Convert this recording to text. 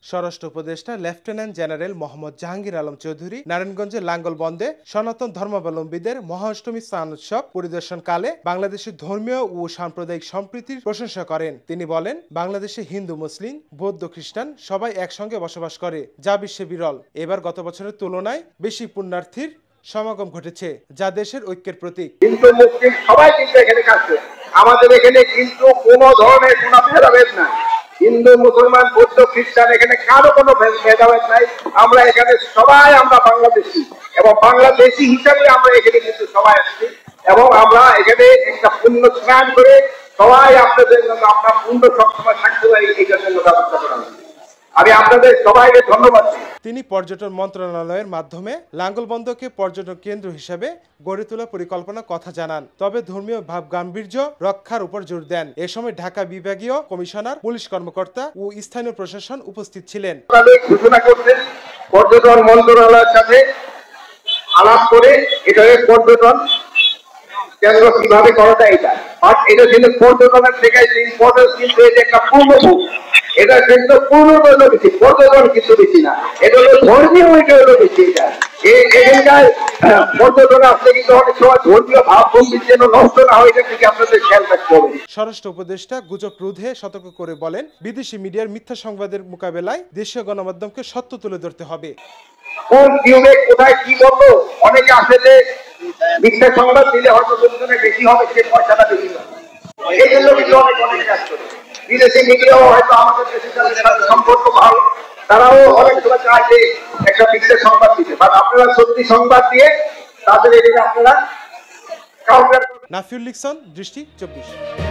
স্বরাষ্ট্র উপদেষ্টা lieutenant general Mohammad Jahangir Alam Chowdhury নারায়ণগঞ্জের লাঙ্গলবন্দে সনাতন ধর্মাবলম্বীদের মহাষ্টমী স্নান উৎসব পরিদর্শনকালে বাংলাদেশের ধর্মীয় ও সাম্প্রদায়িক সম্প্রীতির প্রশংসা করেন। তিনি বলেন, বাংলাদেশে হিন্দু, মুসলিম, বৌদ্ধ, খ্রিস্টান সবাই একসঙ্গে বসবাস করে, যা বিশ্বে বিরল। এবার গত বছরের তুলনায় বেশি পুণ্যার্থীর সমাগম ঘটেছে, যা দেশের ঐক্যের প্রতীক। হিন্দু মুসলিম সবাই কিন্তু এখানে কাজ করে। আমাদের এখানে কিন্তু কোনো ধরনের কোনো ভেদাভেদ নাই। হিন্দু, মুসলমান, বৌদ্ধ, খ্রিস্টান এখানে কারো কোনো ভেদাভেদ নাই। আমরা এখানে সবাই আমরা বাংলাদেশি এবং বাংলাদেশি হিসাবে আমরা এখানে কিন্তু সবাই আসছি এবং আমরা এখানে একটা পুণ্য স্নান করে সবাই আপনাদের জন্য আমরা পুণ্য সবসময় থাকতে পারি এটার জন্য ব্যবস্থা করা হয়েছে। আমি আপনাদের সবাইকে ধন্যবাদ। তিনি পর্যটন মন্ত্রণালয়ের মাধ্যমে লাঙ্গলবন্দকে পর্যটন কেন্দ্র হিসেবে গড়ে তোলার পরিকল্পনার কথা জানান। তবে ধর্মীয় ভাব গাম্ভীর্য রক্ষার উপর জোর দেন। এ সময় ঢাকা বিভাগীয় কমিশনার, পুলিশ কর্মকর্তা ও স্থানীয় প্রশাসন উপস্থিত ছিলেন। ঘোষণা করতে পর্যটন মন্ত্রণালয়ের সাথে আলাপ করে এটাকে পর্যটন কেন্দ্র কিভাবে করা যায় এটা কিন্তু পর্যটনের থেকে ইম্পর্টেন্স কিন্তু এটা একটা পূর্ণভূমি। এটা কিন্তু পূর্ণ বেশি, পর্যটন কিন্তু বেশি না, এটা হলো ধর্মীয়, এটা হলো বেশি। এখানকার পর্যটন আসলে কিন্তু অনেক সময় ধর্মীয় ভাবভঙ্গির যেন নষ্ট না হয় এটা থেকে আপনাদের খেয়াল রাখতে হবে। স্বরাষ্ট্র উপদেষ্টা গুজব রোধে সতর্ক করে বলেন, বিদেশি মিডিয়ার মিথ্যা সংবাদের মোকাবেলায় দেশীয় গণমাধ্যমকে সত্য তুলে ধরতে হবে। কোন নিয়মে কোথায় কি বলবো, অনেকে আসে যে মিথ্যা সংবাদ দিলে হয়তো লোকজনে বেশি হবে, সে পয়সাটা বেশি হবে। এই জন্য কিন্তু অনেক কাজ করে। বিদেশি মিডিয়াও হয়তো আমাদের দেশের সাথে সম্পর্ক ভালো, তারাও অনেক সময় চায় যে একটা মিথ্যা সংবাদ দিতে, বাট আপনারা সত্যি সংবাদ দিয়ে তাদের এদিকে আপনারা কাউন্টার। নাফিউল লিকসন, দৃষ্টি 24।